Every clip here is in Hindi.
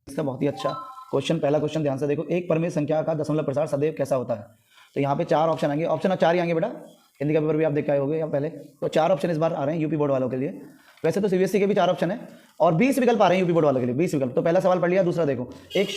इसका बहुत ही अच्छा क्वेश्चन, पहला क्वेश्चन ध्यान से देखो। एक परिमेय संख्या का दशमलव प्रसार सदैव कैसा होता है? तो यहाँ पे 4 ऑप्शन आएंगे, ऑप्शन 4 ही आएंगे बेटा, हिंदी का पेपर भी आप देख के आए होगे या पहले। तो 4 ऑप्शन इस बार आ रहे हैं यूपी बोर्ड वालों के लिए। वैसे तो सीबीएसई के भी 4 ऑप्शन है और 20 विकल्प आ रहे हैं यूपी बोर्ड वालों के लिए, 20 विकल्प। तो पहला सवाल पढ़ लिया। दूसरा देखो, एक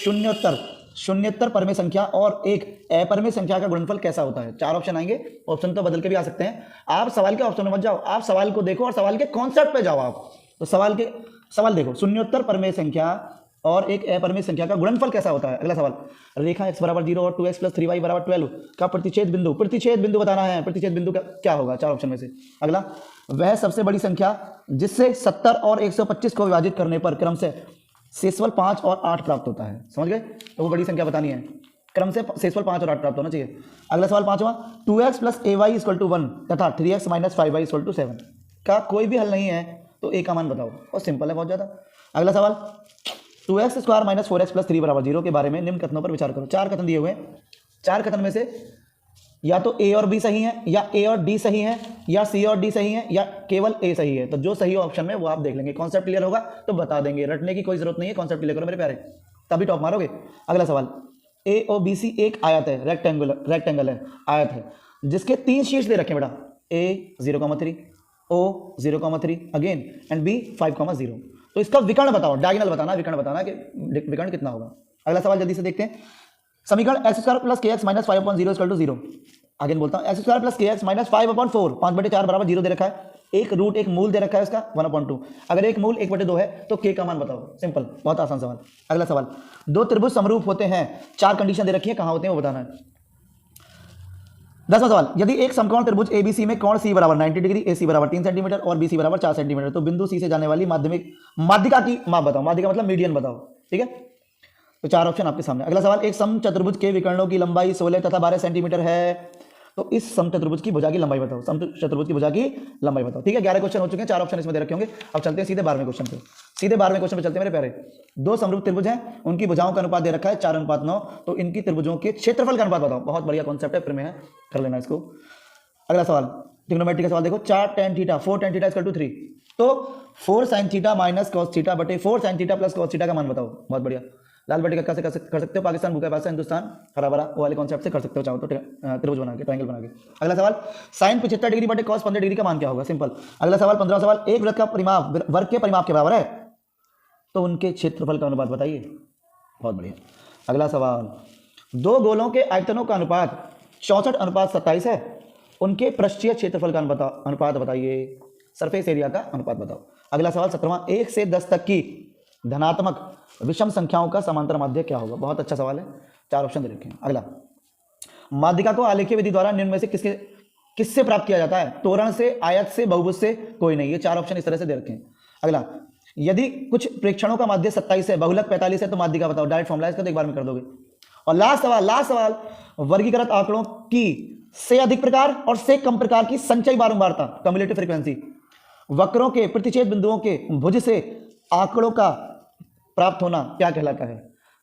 शून्योत्तर परिमेय संख्या और एक अपरिमेय संख्या का गुणनफल कैसा होता है? 4 ऑप्शन आएंगे, ऑप्शन तो बदल के भी आ सकते हैं। आप सवाल के ऑप्शन में मत जाओ, आप सवाल को देखो और सवाल के कॉन्सेप्ट पे जाओ आप। तो सवाल देखो, शून्योत्तर परिमेय संख्या और एक अपरिमेय संख्या का गुणनफल कैसा होता है? अगला सवाल, रेखा x बराबर 0 और 2x + 3y बराबर 12 का प्रतिच्छेद बिंदु बताना है। प्रतिच्छेद बिंदु का क्या होगा? 4 ऑप्शन में से। अगला, वह सबसे बड़ी संख्या जिससे 70 और 125 को विभाजित करने पर क्रम से शेषफल 5 और 8 प्राप्त होता है। समझ गए? तो वो बड़ी संख्या बतानी है, क्रम से शेषफल 5 और 8 प्राप्त होना चाहिए। अगला सवाल 5वां, 2x + ay = 1 तथा 3x - 5y = 7 का कोई भी हल नहीं है तो a का मान बताओ। और सिंपल है बहुत ज्यादा। अगला सवाल, 2x² - 4x + 3 = 0 के बारे में निम्न कथनों पर विचार करो। 4 कथन दिए हुए हैं, 4 कथन में से या तो a और b सही है, या a और d सही है, या c और d सही है, या केवल a सही है। तो जो सही ऑप्शन में वो आप देख लेंगे। कॉन्सेप्ट क्लियर होगा तो बता देंगे, रटने की कोई जरूरत नहीं है। कॉन्सेप्ट क्लियर करो मेरे प्यारे, तभी टॉप मारोगे। अगला सवाल, AOBC एक आयत है, रेक्टेंगल है, आयत है, जिसके 3 शीर्ष दे रखे बेटा, a 0,3, o 0,3 again and b 5,0। तो इसका विकर्ण बताओ, डायगोनल बताना, विकर्ण बताना कि विकर्ण कितना होगा। अगला सवाल जल्दी से देखते हैं। समीकरण x² + kx - 5/0 = 0। अगेन बोलता हूं, x² + kx - 5/4, 5/4 बराबर 0 दे रखा है। एक रूट, एक मूल दे रखा है उसका 1/2। अगर एक मूल 1/2 है तो k का मान बताओ। सिंपल, बहुत आसान सवाल। अगला सवाल, 2 त्रिभुज समरूप होते हैं, 4 कंडीशन दे रखी है, कहां होते हैं वो बताना है। 10वां सवाल, यदि एक समकोण त्रिभुज ABC में कोण C बराबर 90 डिग्री, AC बराबर 3 सेंटीमीटर और BC बराबर 4 सेंटीमीटर, तो बिंदु C से जाने वाली माध्यिका की माप बताओ। माध्यिका मतलब मीडियन बताओ, ठीक है। तो 4 ऑप्शन आपके सामने। अगला सवाल, एक समचतुर्भुज के विकर्णों की लंबाई 16 तथा 12 सेंटीमीटर है, तो इस समचतुर्भुज की भुजा की लंबाई बताओ। समचतुर्भुज की भुजा की लंबाई बताओ, ठीक है। 11 क्वेश्चन हो चुके हैं, 4 ऑप्शन इसमें दे रखे होंगे। अब चलते हैं सीधे 12वें क्वेश्चन पे। सीधे 12वें क्वेश्चन पे चलते हैं मेरे प्यारे। 2 समरूप त्रिभुज हैं, उनकी भुजाओं का अनुपात दे रखा है 4:9, तो इनकी त्रिभुजों के क्षेत्रफल का अनुपात बताओ। बहुत बढ़िया कॉन्सेप्ट है, प्रमेय है, कर लेना इसको। अगला सवाल, ट्रिग्नोमेट्री का सवाल देखो। 4 tan थीटा 4 tan थीटा = 3, तो 4 sin थीटा - cos थीटा बटे 4 sin थीटा + cos थीटा का मान बताओ। बहुत बढ़िया, लाल बटे कक्का से कर सकते हो, पाकिस्तान भूखा प्यासा हिंदुस्तान हरा भरा, वो वाले कॉन्सेप्ट से कर सकते हो चाहो तो, त्रिभुज बना के, ट्रायंगल बना के। अगला सवाल, sin 75 डिग्री बटे cos 15 डिग्री का मान क्या होगा? सिंपल। अगला सवाल 15वां सवाल, एक वृत्त का परिमाप वर्ग के परिमाप के बराबर है, तो उनके क्षेत्रफल का अनुपात बताइए। बहुत बढ़िया। अगला सवाल, 2 गोलों के आयतनों का अनुपात 64:27 है, उनके पृष्ठीय क्षेत्रफल का अनुपात बताइए। सरफेस एरिया का अनुपात बताओ। अगला सवाल 17वां, 1 से 10 तक की धनात्मक विषम संख्याओं का समांतर माध्य क्या होगा? बहुत अच्छा सवाल है, 4 ऑप्शन दे रखे हैं। अगला, माध्यिका को आलेखीय विधि द्वारा निम्न में से किससे प्राप्त किया जाता है? तोरण से, आयत से, बहुभुज से, कोई नहीं। ये 4 ऑप्शन इस तरह से दे रखे हैं। अगला, यदि कुछ प्रेक्षणों का माध्य 27 है, बहुलक 45 है, तो माध्यिका बताओ। डायरेक्ट फॉर्मूला इसका तो एक बार में कर दोगे। और लास्ट सवाल, वर्गीकृत आंकड़ों की से अधिक प्रकार और से कम प्रकार की संचयी बारंबारता, कम्युलेटिव फ्रीक्वेंसी, वक्रों के प्रतिच्छेद बिंदुओं के भुज से आंकड़ों का प्राप्त होना क्या कहलाता है?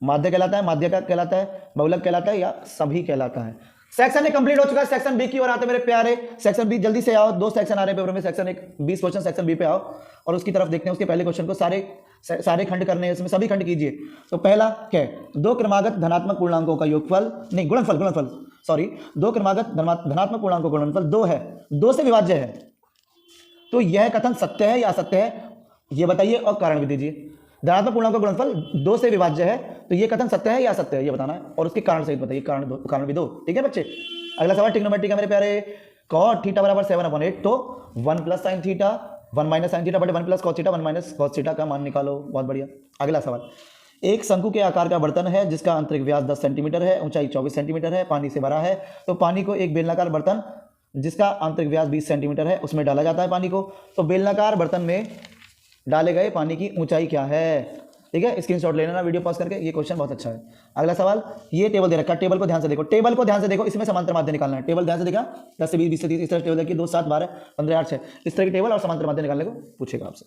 माध्य कहलाता है, माध्यिका कहलाता है, बहुलक कहलाता है, या सभी कहलाता है? सेक्शन ए कंप्लीट हो चुका है। सेक्शन बी की ओर आते मेरे प्यारे। सेक्शन बी जल्दी से आओ, 2 सेक्शन आ रहे हैं पेपर में। सेक्शन 1 20 क्वेश्चन, सेक्शन बी पे आओ और उसकी तरफ देखते हैं। उसके पहले क्वेश्चन को सारे खंड करने हैं, इसमें सभी खंड कीजिए। तो पहला क्या है? 2 क्रमागत धनात्मक पूर्णांकों का योगफल, नहीं गुणनफल, सॉरी, 2 क्रमागत धनात्मक पूर्णांकों का गुणनफल 2 है, 2 से विभाज्य है, तो यह कथन सत्य है या असत्य है ये बताइए और कारण भी दीजिए। धनात्मक पूर्णांकों का गुणनफल 2 से विभाज्य है, तो ये कथन सत्य है या असत्य है ये बताना है, और उसके कारण सहित बताइए। कारण भी दो, ठीक है बच्चे। अगला सवाल, ट्रिग्नोमेट्री का मेरे प्यारे। cot थीटा बराबर 7/8, तो 1 + sin थीटा 1 - sin थीटा बटे 1 + cos थीटा 1 - cos थीटा का मान निकालो। बहुत बढ़िया। अगला सवाल, एक शंकु के आकार का बर्तन है जिसका आंतरिक व्यास 10 सेंटीमीटर है, ऊंचाई 24 सेंटीमीटर है, पानी से भरा है, तो पानी को एक बेलनाकार बर्तन जिसका आंतरिक व्यास 20 सेंटीमीटर है उसमें डाला जाता है पानी को, तो बेलनाकार बर्तन में डाले गए पानी की ऊंचाई क्या है? ठीक है, स्क्रीनशॉट ले लेना वीडियो पॉज करके, ये क्वेश्चन बहुत अच्छा है। अगला सवाल, ये टेबल दे रखा है, टेबल को ध्यान से देखो, इसमें समांतर माध्य निकालना है। टेबल ध्यान से देखा, 10 से 20, 20 से 30, इस तरह टेबल देखिए, 2 7 12 15 8 6, इस तरह की टेबल और समांतर माध्य निकालने को पूछेगा आपसे,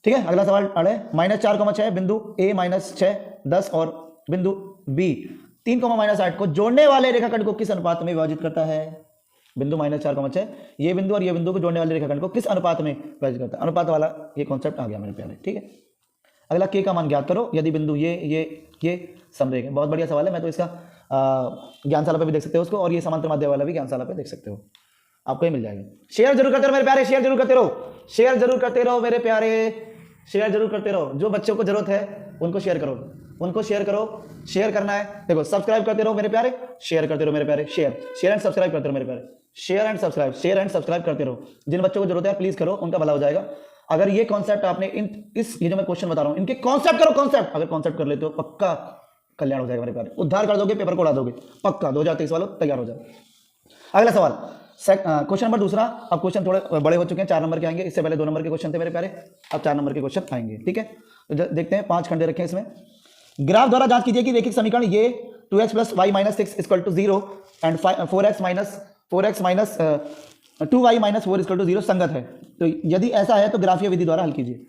ठीक है। अगला सवाल है, -4,6 बिंदु A - 6 10 और बिंदु B 3,-8 को जोड़ने वाले रेखाखंड को किस अनुपात में विभाजित करता है? बिंदु -4,6 ये बिंदु और ये बिंदु को जोड़ने वाले रेखाखंड को किस अनुपात में विभाजित करता है? अनुपात वाला ये कॉन्सेप्ट आ गया मेरे प्यारे, ठीक है। अगला के का मान ज्ञात करो यदि बिंदु ये समरेख है। बहुत बढ़िया सवाल है। मैं तो इसका ज्ञानशाला पे भी देख सकते हो उसको, और ये समांतर माध्य वाला भी ज्ञानशाला पे देख सकते हो, आपको ये मिल जाएगा। शेयर जरूर करते रहो मेरे प्यारे, शेयर जरूर करते रहो, शेयर जरूर करते रहो मेरे प्यारे, शेयर जरूर करते रहो। जो बच्चों को जरूरत है उनको शेयर करो, उनको शेयर करो। शेयर करना है, देखो सब्सक्राइब करते रहो मेरे प्यारे, शेयर करते रहो मेरे प्यारे, शेयर एंड सब्सक्राइब करते रहो मेरे प्यारे, शेयर एंड सब्सक्राइब करते रहो। जिन बच्चों को जरूरत है प्लीज करो, उनका भला हो जाएगा। अगर ये कॉन्सेप्ट आपने ये जो मैं क्वेश्चन बता रहा हूं इनके कॉन्सेप्ट करो, कॉन्सेप्ट अगर कॉन्सेप्ट कर लेते हो पक्का कल्याण हो जाएगा मेरे प्यारे, उद्धार कर दोगे, पेपर को उड़ा दोगे पक्का। 2023 वालों तैयार हो जाओ। अगला सवाल क्वेश्चन नंबर दूसरा। अब क्वेश्चन थोड़े बड़े हो चुके हैं, 4 नंबर के आएंगे, इससे पहले 2 नंबर के क्वेश्चन थे मेरे प्यारे, अब 4 नंबर के क्वेश्चन आएंगे। ठीक है, तो देखते हैं 5 खंड दे रखे हैं इसमें। ग्राफ द्वारा जांच कीजिए कि रैखिक समीकरण ये 2x + y - 6 = 0 and 4x - 2y - 4 = 0 संगत है। तो यदि ऐसा है तो ग्राफीय विधि द्वारा हल कीजिए,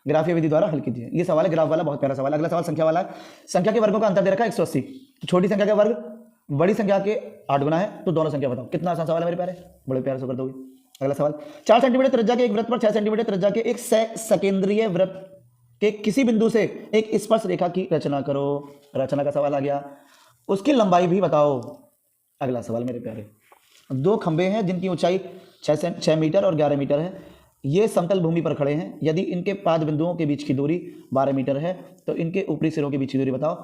ग्राफीय विधि द्वारा हल कीजिए। ये सवाल है ग्राफ वाला, बहुत प्यारा सवाल है। अगला सवाल संख्या वाला है। संख्या के वर्गों का अंतर दे रखा है 180। छोटी संख्या का वर्ग बड़ी संख्या के 8 गुना है, तो दोनों संख्या बताओ। कितना आसान सवाल है मेरे प्यारे, बड़े प्यारे से कर दोगे। अगला सवाल 4 सेंटीमीटर त्रिज्या के एक वृत्त पर 6 सेंटीमीटर त्रिज्या के एक सकेंद्रीय वृत्त के किसी बिंदु से एक स्पर्श रेखा की रचना करो। रचना का सवाल आ गया, उसकी लंबाई भी बताओ। अगला सवाल मेरे प्यारे, 2 खंभे हैं जिनकी ऊंचाई 6 मीटर और 11 मीटर है। ये समतल भूमि पर खड़े हैं। यदि इनके पाद बिंदुओं के बीच की दूरी 12 मीटर है तो इनके ऊपरी सिरों के बीच की दूरी बताओ।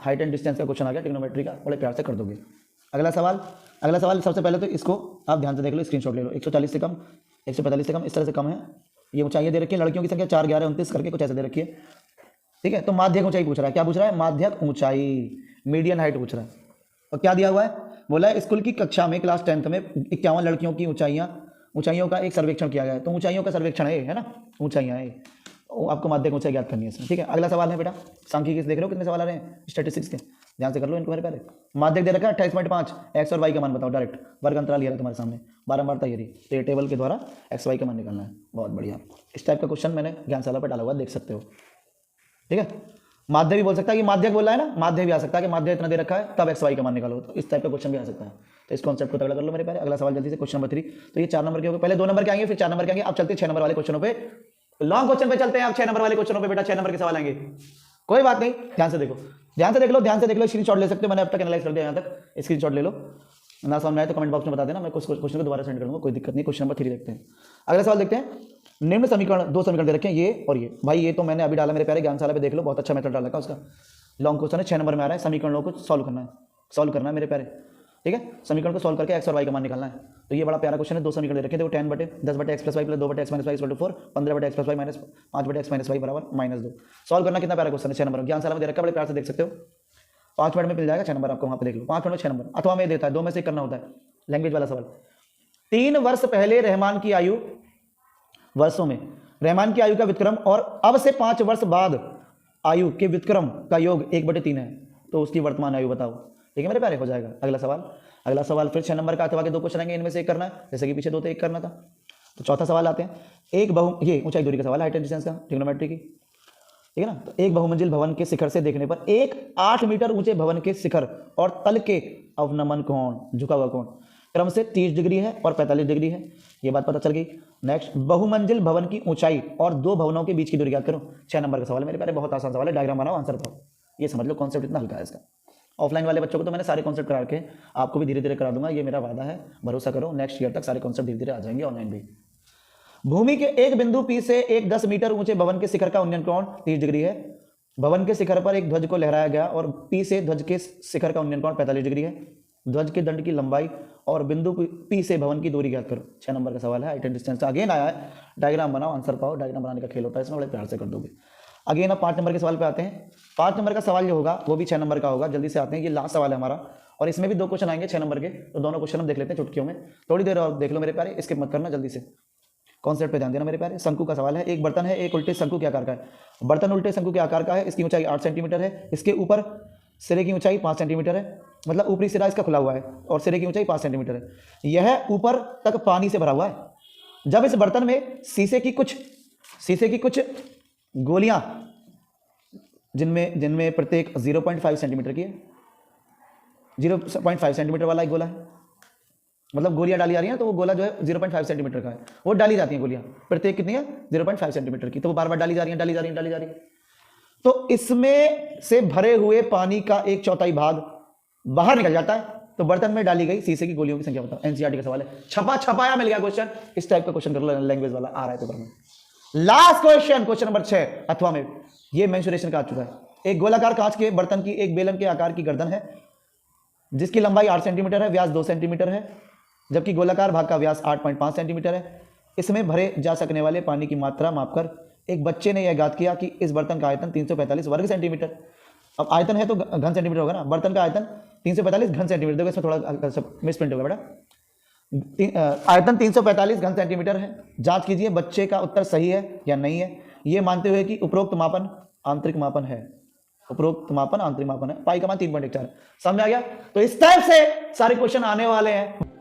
हाइट एंड डिस्टेंस का क्वेश्चन आ गया, ट्रिग्नोमेट्री का, बड़े प्यार से कर दोगे। अगला सवाल सबसे पहले तो इसको आप ध्यान से देख लो, स्क्रीनशॉट ले लो। 140 से कम, 145 से कम, इस तरह से कम है। ये ऊंचाइयां दे रखी है, लड़कियों की संख्या 4, 11, 29 करके कुछ ऐसे दे रखी है। ठीक है, तो माध्यक ऊंचाई पूछ रहा है। क्या पूछ रहा है? माध्यक ऊंचाई, मीडियन हाइट पूछ रहा है। और क्या दिया हुआ है? बोला है स्कूल की कक्षा में क्लास 10th में 51 लड़कियों की ऊंचाइयों का एक सर्वेक्षण किया गया है। तो ऊंचाइयों का सर्वेक्षण है ना, ऊंचाइयां है, आपको माध्यक ऊंचाई ज्ञात करनी है इसमें। ठीक है, अगला सवाल है बेटा, सांख्यिकी देख रहे हो कितने सवाल आ रहे हैं स्टैटिस्टिक्स के, ध्यान से कर लो इनको मेरे पहले। माध्यक दे रखा है 28.5, एक्स और वाई का मान बताओ डायरेक्ट, वर्ग अंतराल ये रहा तुम्हारे सामने, बारंबार तैयारी, तो ये टेबल के द्वारा एक्स वाई का मान निकालना है। बहुत बढ़िया, इस टाइप का क्वेश्चन मैंने ज्ञानशाला पर डाला हुआ, देख सकते हो। ठीक है, माध्य भी बोल सकता है कि माध्यक बोला है ना, माध्य भी आ सकता है कि माध्य इतना दे रखा है तब एक्स वाई का मान निकालो, तो इस टाइप का क्वेश्चन भी आ सकता है। तो इस कॉन्सेप्ट को तगड़ा कर लो मेरे प्यारे। अगला सवाल जल्दी से, क्वेश्चन नंबर 3। तो ये 4 नंबर के हो गए, पहले 2 नंबर के आएंगे फिर 4 नंबर के आएंगे। अब चलते हैं 6 नंबर वाले क्वेश्चनों पे, लॉन्ग क्वेश्चन पे चलते हैं। आप 6 नंबर वाले क्वेश्चनों पे बेटा 6 नंबर के सवाल आएंगे, कोई बात नहीं, ध्यान से देखो, ध्यान से देख लो, स्क्रीनशॉट ले सकते हो। मैंने अब तक एनालाइज कर दिया यहाँ तक, स्क्रीनशॉट ले लो। ना समझ में आए तो कमेंट बॉक्स में बता देना, मैं कुछ क्वेश्चन को दोबारा सेंड कर दूंगा, कोई दिक्कत नहीं। क्वेश्चन नंबर 3 देखते हैं। अगला सवाल देखते हैं। निम्न समीकरण, 2 समीकरण दे रखे हैं, ये और ये। भाई ये तो मैंने अभी डाला मेरे प्यारे, ज्ञानशाला पे देख लो, बहुत अच्छा मेथड डाला था उसका। लॉन्ग क्वेश्चन है, 6 नंबर में आ रहा है। समीकरणों को सॉल्व करना है मेरे प्यारे। ठीक है, समीकरण को सॉल्व करके एक्स और वाई का मान निकालना है। तो ये बड़ा प्यारा क्वेश्चन है। 2 समीकरण दे रखे थे, 10/10 + y + 2/x - y = 4, 15/x + y - 5/x - y = -2। Solve करना कितना प्यारा क्वेश्चन है, 6 नंबर ज्ञानशाला में दे रखा है, बड़े प्यार से देख सकते हो। 5 मिनट में मिल जाएगा 6 नंबर आपको, वहां पे देख लो। 5 मिनट में 6 नंबर, अथवा में देता है, 2 में से एक करना होता है। लैंग्वेज वाला सवाल, 3 वर्ष पहले रहमान की आयु, वर्षों में रहमान की आयु का व्युत्क्रम और अब से 5 वर्ष बाद आयु के व्युत्क्रम का योग 1/3 है, तो उसकी वर्तमान आयु बताओ। ठीक है मेरे प्यारे, हो जाएगा। अगला सवाल फिर 6 नंबर का, अथवा के 2 क्वेश्चन आएंगे, इनमें से एक करना है, जैसे कि पीछे 2 थे, एक करना था। तो चौथा सवाल आते हैं। ये ऊंचाई दूरी का सवाल है, हाइट एंड डिस्टेंस का, ट्रिग्नोमेट्री की। ठीक है ना, तो एक बहुमंजिल भवन के शिखर से देखने पर एक 8 मीटर ऊंचे भवन के शिखर और तल के अवनमन कोण, झुका हुआ कोण क्रम से 30 डिग्री है और 45 डिग्री है, ये बात पता चल गई। नेक्स्ट, बहुमंजिल भवन की ऊंचाई और 2 भवनों के बीच की दूरी याद करो। 6 नंबर का सवाल है मेरे प्यारे, बहुत आसान सवाल है, डायग्राम बनाओ, आंसर बताओ। ये समझ लो, कॉन्सेप्ट इतना हल्का है इसका। ऑफलाइन वाले बच्चों को तो मैंने सारे कॉन्सेप्ट करा के आपको भी धीरे धीरे करा दूंगा, ये मेरा वादा है, भरोसा करो। नेक्स्ट ईयर तक सारे कॉन्सेप्ट धीरे धीरे आ जाएंगे, ऑनलाइन भी। भूमि के एक बिंदु P से एक 10 मीटर ऊंचे भवन के शिखर का उन्नयन कोण 30 डिग्री है। भवन के शिखर पर एक ध्वज को लहराया गया और P से ध्वज के शिखर का उन्नयन कोण 45 डिग्री है। ध्वज के दंड की लंबाई और बिंदु P से भवन की दूरी ज्ञात करो। 6 नंबर का सवाल है, हाइट एंड डिस्टेंस का। अगेन आया है, डायग्राम बनाओ, आंसर पाओ। डायग्राम बनाने का खेल होता है इसमें, बड़े प्यार से कर दोगे। अगेन अब 5 नंबर के सवाल पे आते हैं। 5 नंबर का सवाल जो होगा वो भी 6 नंबर का होगा। जल्दी से आते हैं, ये लास्ट सवाल है हमारा, और इसमें भी 2 क्वेश्चन आएंगे 6 नंबर के, तो दोनों क्वेश्चन हम देख लेते हैं चुटकियों में। थोड़ी देर और देख लो मेरे प्यारे, स्किप मत करना, जल्दी से कॉन्सेप्ट पे ध्यान देना मेरे प्यारे। शंकु का सवाल है। एक बर्तन है, एक उल्टे शंकु के आकार का है। बर्तन उल्टे शंकु के आकार का है, इसकी ऊंचाई 8 सेंटीमीटर है। इसके ऊपर सिरे की ऊंचाई 5 सेंटीमीटर है, मतलब ऊपरी सिरा इसका खुला हुआ है, और सिरे की ऊंचाई 5 सेंटीमीटर है। यह ऊपर तक पानी से भरा हुआ है। जब इस बर्तन में शीशे की कुछ गोलियां, जिनमें प्रत्येक 0.5 सेंटीमीटर की है, 0.5 सेंटीमीटर वाला एक गोला है, मतलब गोलियां डाली जा रही हैं, तो वो गोला जो है 0.5 सेंटीमीटर का है, वो डाली जाती हैं गोलियां, प्रत्येक कितनी है 0.5 सेंटीमीटर की, तो वो बार बार डाली जा रही है। तो इसमें से भरे हुए पानी का 1/4 भाग बाहर निकल जाता है, तो बर्तन में डाली गई शीशे की गोलियों की संख्या बताओ। एनसीईआरटी का सवाल है, छपा छपाया मिल गया क्वेश्चन। इस टाइप का क्वेश्चन कर लो, लैंग्वेज वाला आ रहा है पेपर में। लास्ट क्वेश्चन, क्वेश्चन नंबर 6 अथवा में, ये मेंसुरेशन का आ चुका है। एक गोलाकार कांच के बर्तन की एक बेलन के आकार की गर्दन है, जिसकी लंबाई 8 सेंटीमीटर है, व्यास 2 सेंटीमीटर है, जबकि गोलाकार भाग का व्यास 8.5 सेंटीमीटर है। इसमें भरे जा सकने वाले पानी की मात्रा मापकर एक बच्चे ने यह ज्ञात किया कि इस बर्तन का आयतन 345 वर्ग सेंटीमीटर। अब आयतन है तो घन सेंटीमीटर होगा ना, बर्तन का आयतन 345 घन सेंटीमीटर। देखो इसमें थोड़ा मिसप्रिंट होगा बेटा। आयतन 345 घन सेंटीमीटर है। जांच कीजिए बच्चे का उत्तर सही है या नहीं है, ये मानते हुए कि उपरोक्त मापन आंतरिक मापन है। उपरोक्त मापन आंतरिक मापन है। पाई का मान 3.14 समझ आ गया। तो इस टाइप से सारे क्वेश्चन आने वाले हैं।